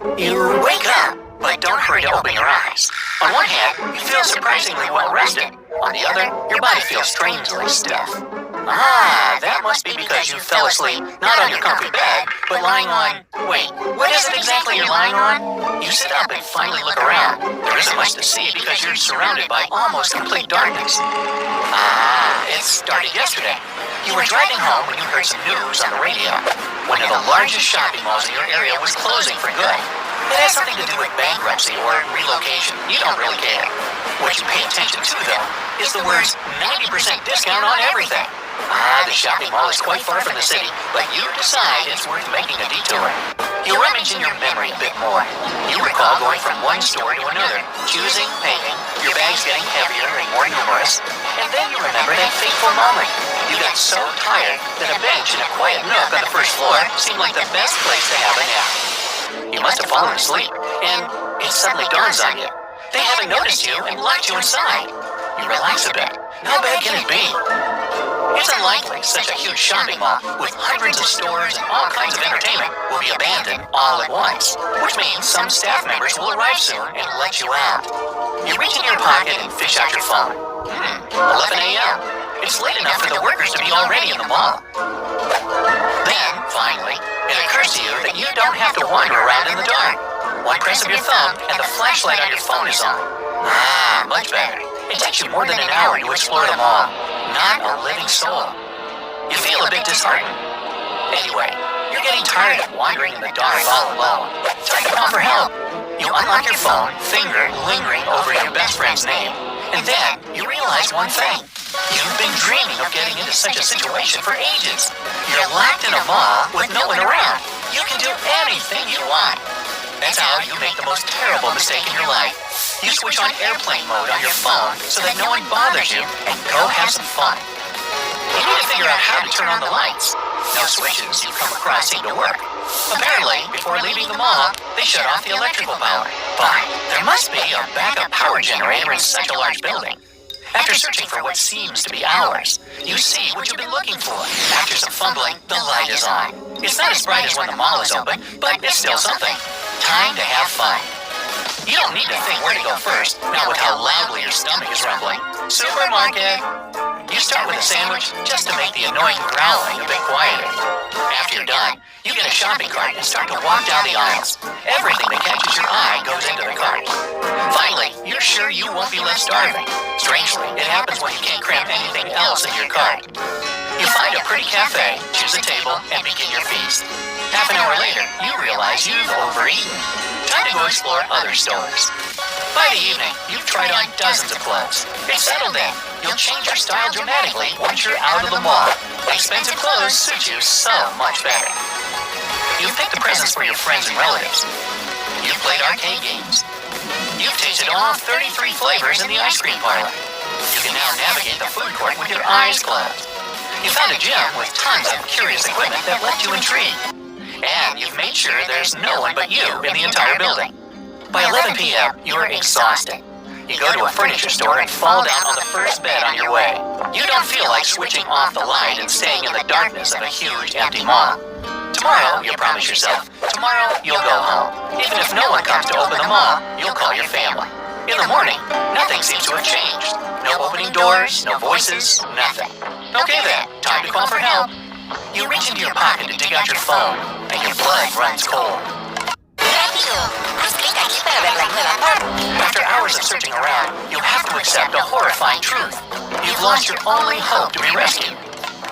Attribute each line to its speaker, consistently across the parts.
Speaker 1: You wake up, but don't hurry to open your eyes. On one hand, you feel surprisingly well rested. On the other, your body feels strangely stiff. That must be because you fell asleep not on your comfy bed, but lying on... Wait, what is it exactly you're lying on? You sit up and finally look around. There isn't much to see because you're surrounded by almost complete darkness. It started yesterday. You were driving home when you heard some news on the radio. One of the largest shopping malls in your area was closing for good. It has something to do with bankruptcy or relocation. You don't really care. What you pay attention to, though, is the words 90% discount on everything. The shopping mall is quite far from the city, but you decide it's worth making a detour. You rummage in your memory a bit more. You recall going from one store to another, choosing, paying, your bags getting heavier and more numerous, and then you remember that fateful moment. You got so tired that a bench in a quiet nook on the first floor seemed like the best place to have a nap. You must have fallen asleep, and it suddenly dawns on you. They haven't noticed you and locked you inside. You relax a bit. How bad can it be? It's unlikely such a huge shopping mall with hundreds of stores and all kinds of entertainment will be abandoned all at once, which means some staff members will arrive soon and let you out. You reach in your pocket and fish out your phone. 11 a.m. It's late enough for the workers to be already in the mall. Then, finally, it occurs to you that you don't have to wander around in the dark. One press of your thumb and the flashlight on your phone is on. Much better. It takes you more than an hour to explore the mall. Not a living soul. You feel a bit disheartened. Anyway, you're getting tired of wandering in the dark all alone. Time to call for help. You unlock your phone, finger lingering over your best friend's name, and then you realize one thing. You've been dreaming of getting into such a situation for ages. You're locked in a mall with no one around. You can do anything you want. That's how you make the most terrible mistake in your life. You switch on airplane mode on your phone so that no one bothers you and go have some fun. You need to figure out how to turn on the lights. No switches you come across seem to work. Apparently, before leaving the mall, they shut off the electrical power. But there must be a backup power generator in such a large building. After searching for what seems to be hours, you see what you've been looking for. After some fumbling, the light is on. It's not as bright as when the mall is open, but it's still something. Time to have fun. You don't need to think where to go first, not with how loudly your stomach is rumbling. Supermarket. You start with a sandwich just to make the annoying growling a bit quieter. After you're done, you get a shopping cart and start to walk down the aisles. Everything that catches your eye goes into the cart. Finally, you're sure you won't be left starving. Strangely, it happens when you can't cram anything else in your cart. You find a pretty cafe, choose a table, and begin your feast. Half an hour later, you realize you've overeaten. Time to go explore other stores. By the evening, you've tried on dozens of clothes. It's settled in. You'll change your style dramatically once you're out of the mall. Expensive clothes suit you so much better. You've picked the presents for your friends and relatives. You've played arcade games. You've tasted all 33 flavors in the ice cream parlor. You can now navigate the food court with your eyes closed. You found a gym with tons of curious equipment that left you intrigued. And you've made sure there's no one but you in the entire building. By 11 p.m., you're exhausted. You go to a furniture store and fall down on the first bed on your way. You don't feel like switching off the light and staying in the darkness of a huge empty mall. Tomorrow, you promise yourself, tomorrow you'll go home. Even if no one comes to open the mall, you'll call your family. In the morning, nothing seems to have changed. No opening doors, no voices, nothing. Okay then, time to call for help. You reach into your pocket to dig out your phone, and your blood runs cold. After hours of searching around, you have to accept a horrifying truth. You've lost your only hope to be rescued.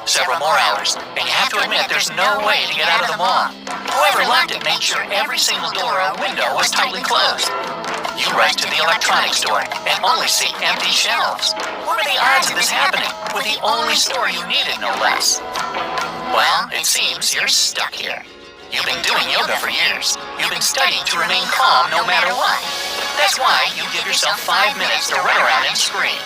Speaker 1: Several more hours, and you have to admit there's no way to get out of the mall. Whoever locked it made sure every single door or window was tightly closed. You rush to the electronics store and only see empty shelves. What are the odds of this happening with the only store you needed, no less? Well, it seems you're stuck here. You've been doing yoga for years. You've been studying to remain calm no matter what. That's why you give yourself 5 minutes to run around and scream.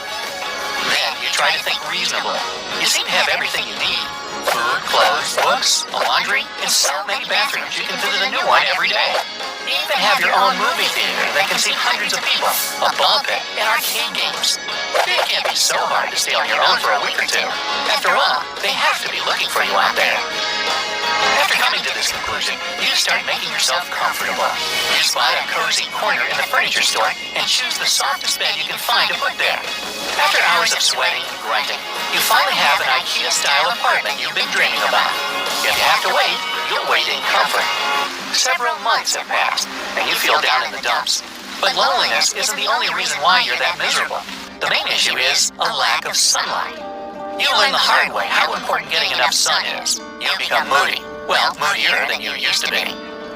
Speaker 1: Then you try to think reasonably. You seem to have everything you need. Food, clothes, books, a laundry, and so many bathrooms you can visit a new one every day. You even have your own movie theater that can seat hundreds of people, a ball pit, and arcade games. It can't be so hard to stay on your own for a week or two. After all, they have to be looking for you out there. After coming to this conclusion, you start making yourself comfortable. You spot a cozy corner in the furniture store and choose the softest bed you can find to put there. After hours of sweating and grunting, you finally have an IKEA-style apartment you've been dreaming about. If you have to wait, you'll wait in comfort. Several months have passed, and you feel down in the dumps. But loneliness isn't the only reason why you're that miserable. The main issue is a lack of sunlight. You learn the hard way how important getting enough sun is. You become moody. Well, moodier than you used to be.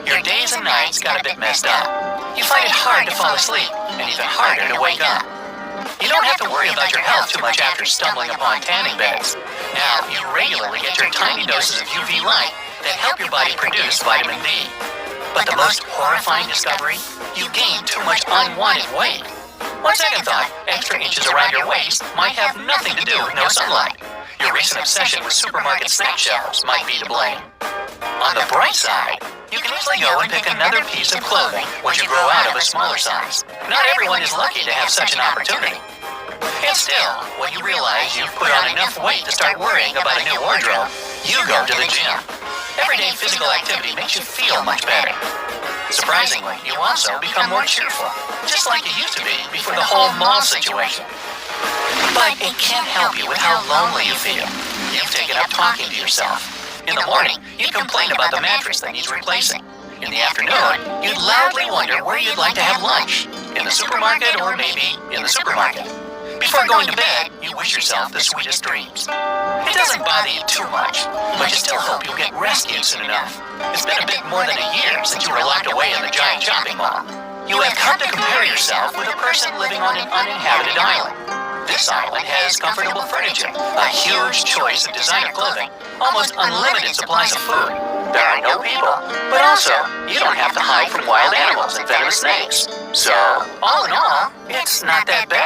Speaker 1: Your days and nights got a bit messed up. You find it hard to fall asleep, and even harder to wake up. You don't have to worry about your health too much after stumbling upon tanning beds. Now, you regularly get your tiny doses of UV light that help your body produce vitamin D. But the most horrifying discovery? You gain too much unwanted weight. On second thought, extra inches around your waist might have nothing to do with no sunlight. Your recent obsession with supermarket snack shelves might be to blame. On the bright side, you can easily go and pick another piece of clothing once you grow out of a smaller size. Not everyone is lucky to have such an opportunity. And still, when you realize you've put on enough weight to start worrying about a new wardrobe, you go to the gym. Everyday physical activity makes you feel much better. Surprisingly, you also become more cheerful, just like you used to be before the whole mall situation. But it can't help you with how lonely you feel. You've taken up talking to yourself. In the morning, you'd complain about the mattress that needs replacing. In the afternoon, you'd loudly wonder where you'd like to have lunch. In the supermarket or maybe in the supermarket. Before going to bed, you wish yourself the sweetest dreams. It doesn't bother you too much, but you still hope you'll get rescued soon enough. It's been a bit more than a year since you were locked away in the giant shopping mall. You have come to compare yourself with a person living on an uninhabited island. This island has comfortable furniture, a huge choice of designer clothing, almost unlimited supplies of food. There are no people, but also, you don't have to hide from wild animals and venomous snakes. So, all in all, it's not that bad.